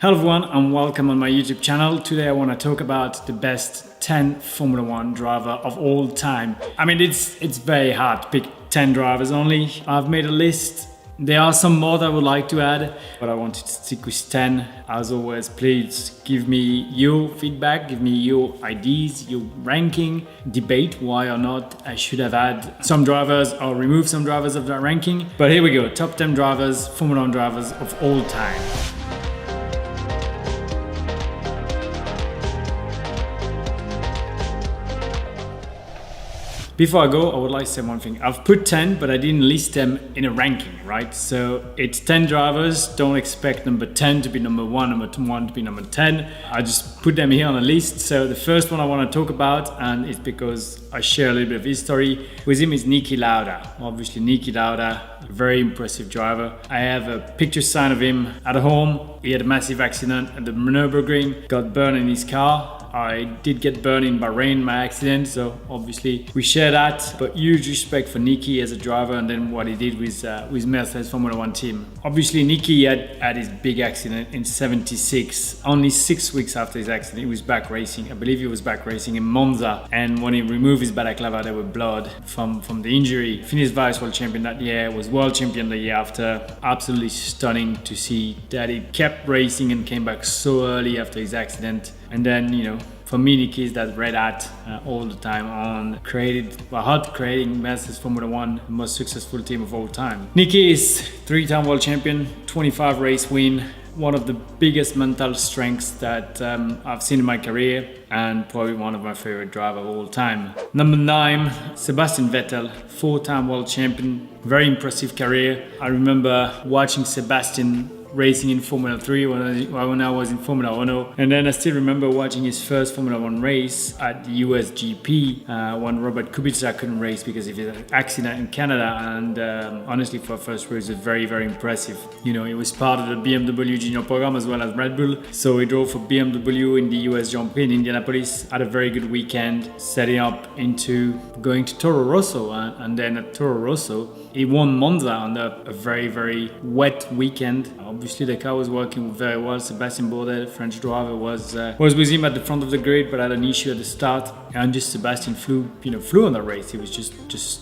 Hello everyone and welcome on my YouTube channel. Today I want to talk about the best 10 Formula 1 driver of all time. I mean it's very hard to pick 10 drivers only. I've made a list. There are some more that I would like to add, but I wanted to stick with 10. As always, please give me your feedback, give me your ideas, your ranking, debate why or not I should have had some drivers or remove some drivers of that ranking. But here we go, top 10 drivers, Formula 1 drivers of all time. Before I go, I would like to say one thing. I've put 10, but I didn't list them in a ranking, right? So it's 10 drivers. Don't expect number 10 to be number 1, number 1 to be number 10. I just put them here on a list. So the first one I want to talk about, and it's because I share a little bit of history with him, is Niki Lauda. Obviously, Niki Lauda, a very impressive driver. I have a picture sign of him at home. He had a massive accident at the Nürburgring, got burned in his car. I did get burned in Bahrain, my accident, so obviously we share that. But huge respect for Niki as a driver, and then what he did with Mercedes Formula 1 team. Obviously, Niki had his big accident in '76. Only 6 weeks after his accident, he was back racing. I believe he was back racing in Monza. And when he removed his balaclava, there were blood from the injury. Finished vice world champion that year, was world champion the year after. Absolutely stunning to see that he kept racing and came back so early after his accident. And then, for me, Niki is that red hat all the time on creating Mercedes Formula 1, the most successful team of all time. Niki is 3-time world champion, 25 race win, one of the biggest mental strengths that I've seen in my career, and probably one of my favorite drivers of all time. Number 9, Sebastian Vettel, 4-time world champion, very impressive career. I remember watching Sebastian racing in Formula 3 when I was in Formula 1, and then I still remember watching his first Formula 1 race at the US GP when Robert Kubica couldn't race because of his accident in Canada, and honestly for a first race it was very, very impressive. He was part of the BMW Junior program as well as Red Bull, so he drove for BMW in the US Grand Prix in Indianapolis, had a very good weekend, setting up into going to Toro Rosso, and then at Toro Rosso he won Monza under a very, very wet weekend. Obviously, the car was working very well. Sébastien Bourdais, the French driver, was with him at the front of the grid, but had an issue at the start. And just Sébastien flew on the race. He was just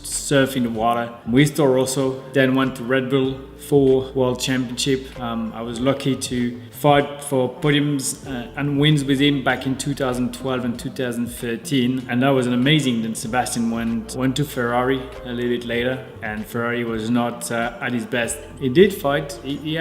surfing the water with Toro Rosso. Then went to Red Bull for World Championship. I was lucky to fight for podiums and wins with him back in 2012 and 2013, and that was amazing. Then Sébastien went to Ferrari a little bit later, and Ferrari was not at his best. He did fight. He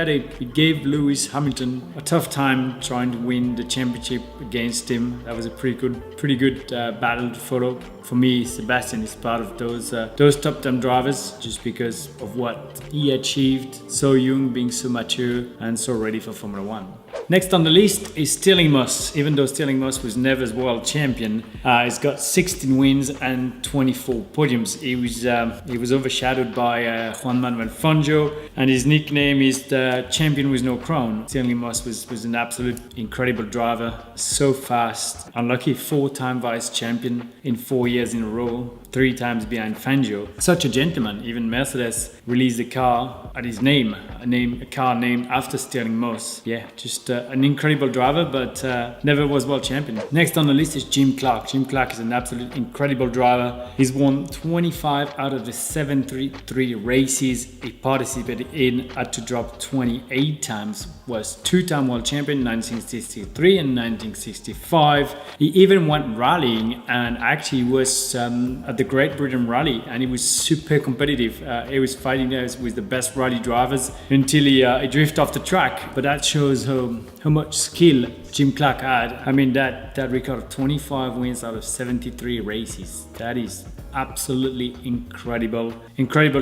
gave Lewis Hamilton a tough time trying to win the championship against him. That was a pretty good battle to follow. For me, Sébastien is part of those top 10 drivers just because of what he achieved, so young, being so mature and so ready for Formula 1. Next on the list is Stirling Moss. Even though Stirling Moss was never world champion, he's got 16 wins and 24 podiums. He was overshadowed by Juan Manuel Fangio, and his nickname is the champion with no crown. Stirling Moss was an absolute incredible driver, so fast, unlucky 4-time vice champion in 4 years in a row, 3 times behind Fangio. Such a gentleman. Even Mercedes released a car at his name, a car named after Stirling Moss. Yeah, just an incredible driver, but never was world champion. Next on the list is Jim Clark. Jim Clark is an absolute incredible driver. He's won 25 out of the 73 races he participated in, had to drop 28 times, was 2-time world champion in 1963 and 1965. He even went rallying, and actually was at the Great Britain Rally, and he was super competitive. He was fighting there with the best rally drivers until he drifted off the track. But that shows how much skill Jim Clark had. I mean, that record of 25 wins out of 73 races, that is absolutely incredible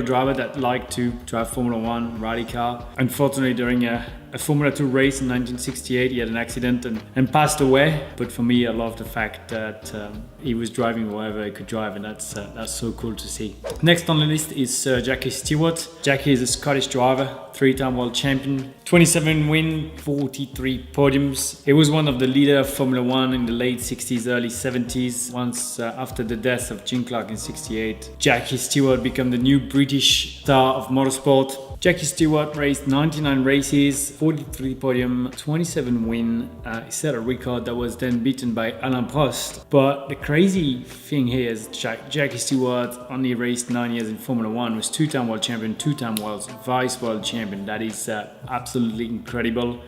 driver that liked to drive Formula 1 rally car. Unfortunately, during a Formula 2 race in 1968 he had an accident and passed away, but for me I love the fact that he was driving wherever he could drive, and that's so cool to see. Next on the list is Jackie Stewart. Jackie is a Scottish driver, 3-time world champion, 27 wins, 43 podiums. He was one of the leaders of Formula 1 in the late 60s, early 70s. Once after the death of Jim Clark in 68, Jackie Stewart became the new British star of motorsport. Jackie Stewart raced 99 races, 43 podium, 27 win. He set a record that was then beaten by Alain Prost. But the crazy thing here is Jackie Stewart only raced 9 years in Formula One, was two-time world champion, two-time vice world champion. That is absolutely incredible.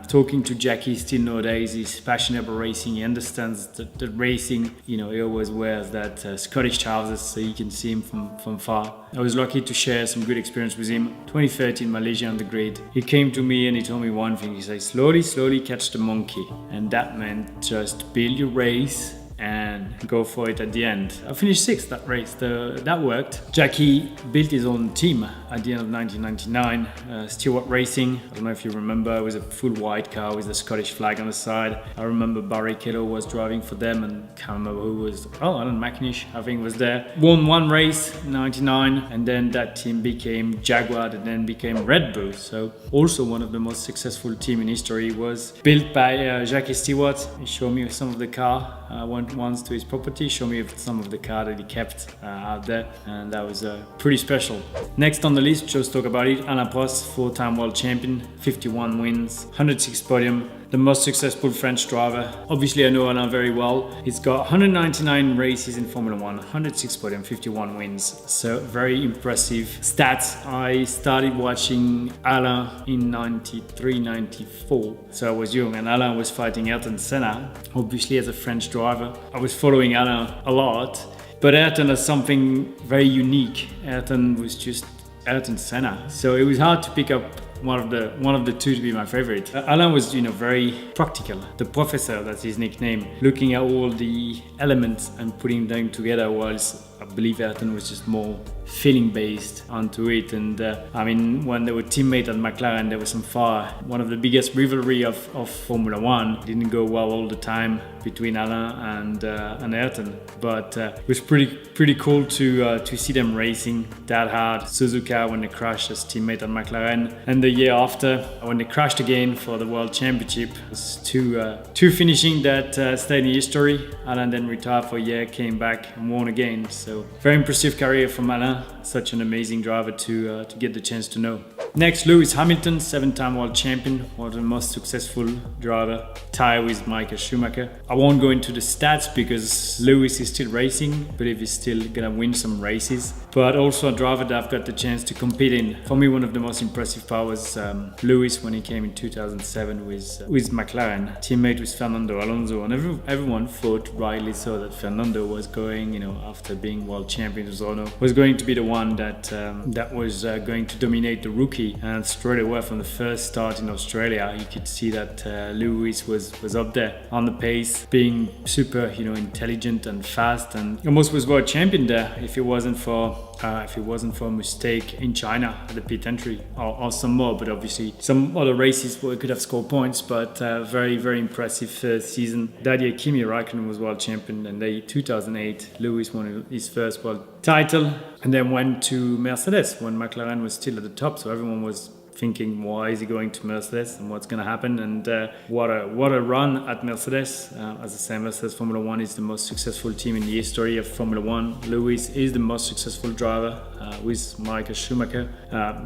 Talking to Jackie still nowadays, he's passionate about racing. He understands that racing, he always wears that Scottish trousers so you can see him from far. I was lucky to share some good experience with him. 2013 Malaysia on the grid. He came to me and he told me one thing. He said, slowly catch the monkey. And that meant just build your race and go for it at the end. I finished 6th that race. That worked. Jackie built his own team at the end of 1999. Stewart Racing. I don't know if you remember, it was a full white car with the Scottish flag on the side. I remember Barrichello was driving for them, and can't remember who was. Alan McNish, I think, was there. Won one race in 99, and then that team became Jaguar and then became Red Bull. So also one of the most successful team in history was built by Jackie Stewart. He showed me some of the car. I went once to his property, showed me some of the car that he kept out there, and that was pretty special. Next on the list, just talk about it, Alain Prost, 4-time world champion, 51 wins, 106 podium, the most successful French driver. Obviously, I know Alain very well. He's got 199 races in Formula One, 106 podium, 51 wins. So very impressive stats. I started watching Alain in 93, 94. So I was young, and Alain was fighting Ayrton Senna, obviously as a French driver. I was following Alain a lot, but Ayrton has something very unique. Ayrton was just Ayrton Senna. So it was hard to pick up one of the two to be my favorite. Alain was, very practical. The professor, that's his nickname, looking at all the elements and putting them together, whilst I believe Ayrton was just more feeling based onto it. And when they were teammates at McLaren, there was some far. One of the biggest rivalry of Formula One. It didn't go well all the time between Alain and Ayrton, but it was pretty cool to see them racing that hard. Suzuka, when they crashed as teammate at McLaren, and the year after when they crashed again for the World Championship, it was two finishing that stayed in history. Alain then retired for a year, came back and won again. So very impressive career from Alain. Such an amazing driver to get the chance to know. Next, Lewis Hamilton, 7-time world champion, one of the most successful driver, tie with Michael Schumacher. I won't go into the stats because Lewis is still racing. I believe he's still gonna win some races, but also a driver that I've got the chance to compete in. For me, one of the most impressive parts was Lewis when he came in 2007 with McLaren, teammate with Fernando Alonso, and everyone thought rightly so that Fernando was going, after being world champion with Renault, was going to be the one that was going to dominate the rookie. And straight away from the first start in Australia, you could see that Lewis was up there on the pace, being super, intelligent and fast, and almost was world champion there if it wasn't for a mistake in China at the pit entry, or some more. But obviously some other races where he could have scored points. But very, very impressive season. That year Kimi Räikkönen was world champion, and 2008 Lewis won his first world title, and then went to Mercedes when McLaren was still at the top. So everyone was thinking, why is he going to Mercedes and what's going to happen? And what a run at Mercedes. As I say, Mercedes Formula One is the most successful team in the history of Formula One. Lewis is the most successful driver with Michael Schumacher.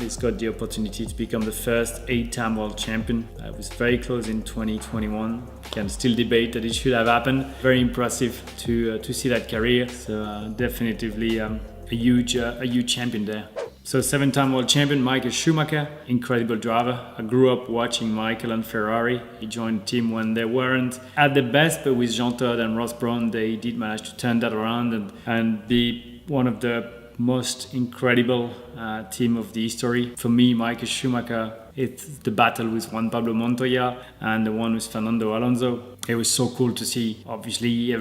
He's got the opportunity to become the first 8-time world champion. It was very close in 2021. Can still debate that it should have happened. Very impressive to see that career. So definitely a huge champion there. So 7-time world champion Michael Schumacher, incredible driver. I grew up watching Michael and Ferrari. He joined the team when they weren't at their best, but with Jean Todt and Ross Brawn, they did manage to turn that around and be one of the most incredible team of the history. For me, Michael Schumacher, it's the battle with Juan Pablo Montoya and the one with Fernando Alonso. It was so cool to see. Obviously,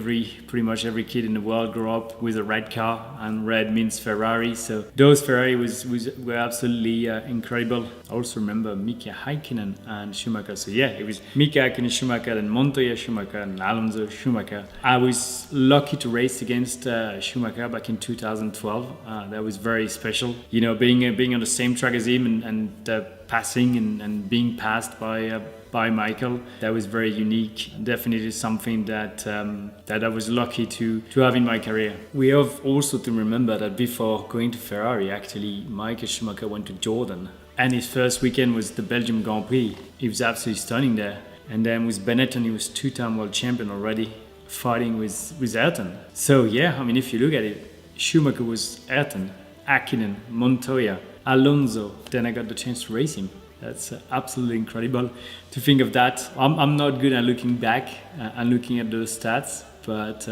pretty much every kid in the world grew up with a red car, and red means Ferrari. So those Ferrari were absolutely incredible. I also remember Mika Häkkinen and Schumacher. So yeah, it was Mika Häkkinen, Schumacher, and Montoya Schumacher, and Alonso Schumacher. I was lucky to race against Schumacher back in 2012. That was very special. Being on the same track as him and passing and being passed by Michael. That was very unique. Definitely something that I was lucky to have in my career. We have also to remember that before going to Ferrari, actually, Michael Schumacher went to Jordan And his first weekend was the Belgium Grand Prix. He was absolutely stunning there. And then with Benetton, he was 2-time world champion already, fighting with Ayrton. So yeah, I mean, if you look at it, Schumacher was Ayrton, Hakkinen, Montoya, Alonso. Then I got the chance to race him. That's absolutely incredible to think of that. I'm not good at looking back and looking at those stats, but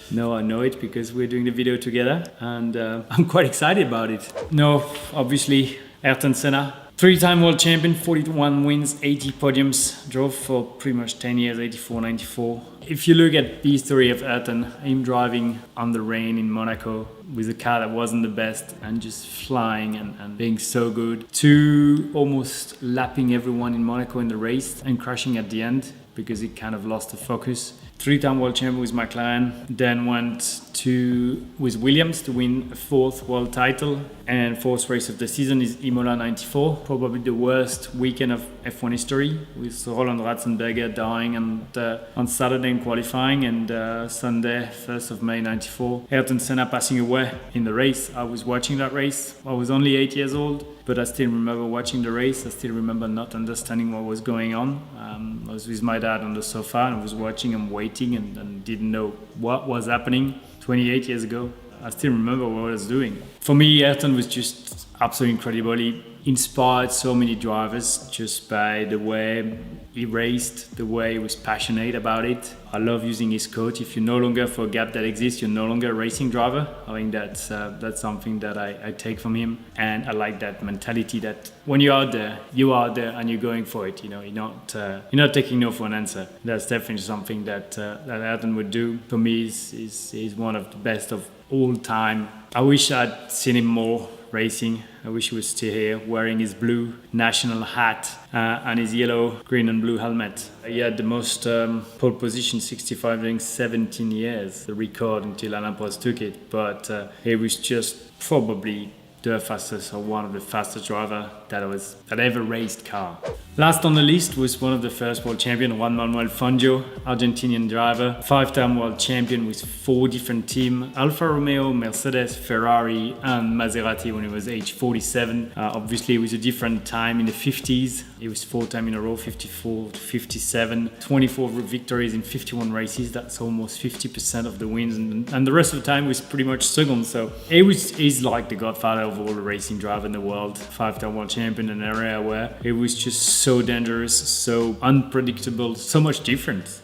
no, I know it because we're doing the video together, and I'm quite excited about it. No, obviously, Ayrton Senna, 3-time world champion, 41 wins, 80 podiums, drove for pretty much 10 years, 84, 94. If you look at the history of Ayrton, him driving on the rain in Monaco with a car that wasn't the best and just flying and being so good, to almost lapping everyone in Monaco in the race and crashing at the end because he kind of lost the focus. 3-time world champion with McLaren, then went with Williams to win a 4th world title, and 4th race of the season is Imola 94, probably the worst weekend of F1 history, with Roland Ratzenberger dying on Saturday in qualifying, and Sunday 1st of May 94, Ayrton Senna passing away in the race. I was watching that race. I was only 8 years old, but I still remember watching the race. I still remember not understanding what was going on. I was with my dad on the sofa and I was watching and waiting and didn't know what was happening 28 years ago. I still remember what I was doing. For me, Ayrton was just absolutely incredible. He inspired so many drivers just by the way he raced, the way he was passionate about it. I love using his quote: if you're no longer for a gap that exists, you're no longer a racing driver. I think that's something that I take from him, and I like that mentality that when you're out there and you're going for it. You know, you're not taking no for an answer. That's definitely something that Ayrton would do. For me, he's one of the best of all time. I wish I'd seen him more racing. I wish he was still here wearing his blue national hat and his yellow, green and blue helmet. He had the most pole position, 65 during 17 years, the record until Alain Prost took it. But he was just probably the fastest, or one of the fastest driver that ever raced car. Last on the list was one of the first world champion, Juan Manuel Fangio, Argentinian driver, 5-time world champion with 4 different teams: Alfa Romeo, Mercedes, Ferrari and Maserati when he was age 47. Obviously it was a different time in the 50s. It was 4 times in a row, 54 to 57, 24 victories in 51 races. That's almost 50% of the wins, and the rest of the time was pretty much second. So he's like the godfather of all the racing driver in the world. 5-time world champion in an area where it was just so dangerous, so unpredictable, so much different.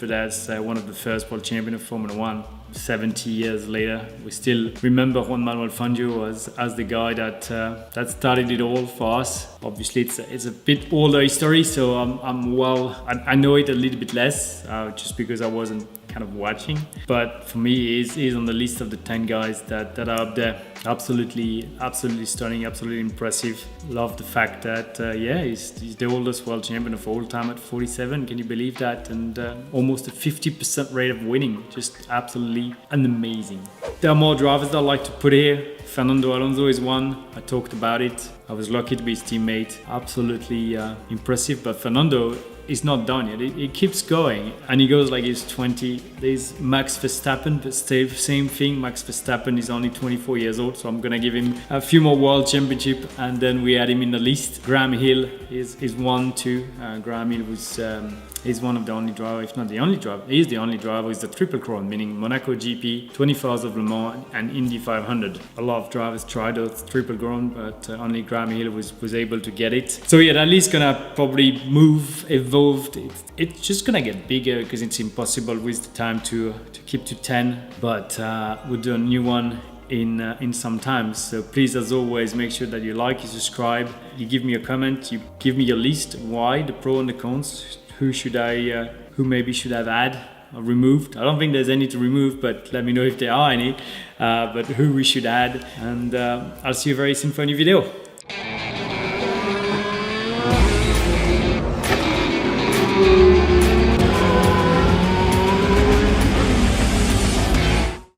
But as one of the first world champion of Formula 1, 70 years later, we still remember Juan Manuel Fangio as the guy that started it all for us. Obviously, it's a bit older history, so I know it a little bit less, just because I wasn't kind of watching. But for me, he's on the list of the 10 guys that are up there. Absolutely stunning, absolutely impressive. Love the fact that he's the oldest world champion of all time at 47. Can you believe that? And almost a 50% rate of winning. Just absolutely amazing. There are more drivers that I like to put here. Fernando Alonso is one. I talked about it. I was lucky to be his teammate. Absolutely impressive. But Fernando is not done yet. It keeps going, and he goes like he's 20. There's Max Verstappen, but still same thing. Max Verstappen is only 24 years old, so I'm gonna give him a few more world championship, and then we add him in the list. Graham Hill is one too. Graham Hill was he's one of the only driver, if not the only driver. He's the only driver with the triple crown, meaning Monaco GP, 24 Hours of Le Mans, and Indy 500. A lot of drivers tried those triple crown, but only Graham Hill was able to get it. So yeah, that list gonna probably evolved. It's just gonna get bigger because it's impossible with the time to keep to 10. But we'll do a new one in some time. So please, as always, make sure that you like, you subscribe, you give me a comment, you give me your list, why, the pro and the cons. Who maybe should have had or removed. I don't think there's any to remove, but let me know if there are any. But who we should add. And I'll see you very soon for a new video.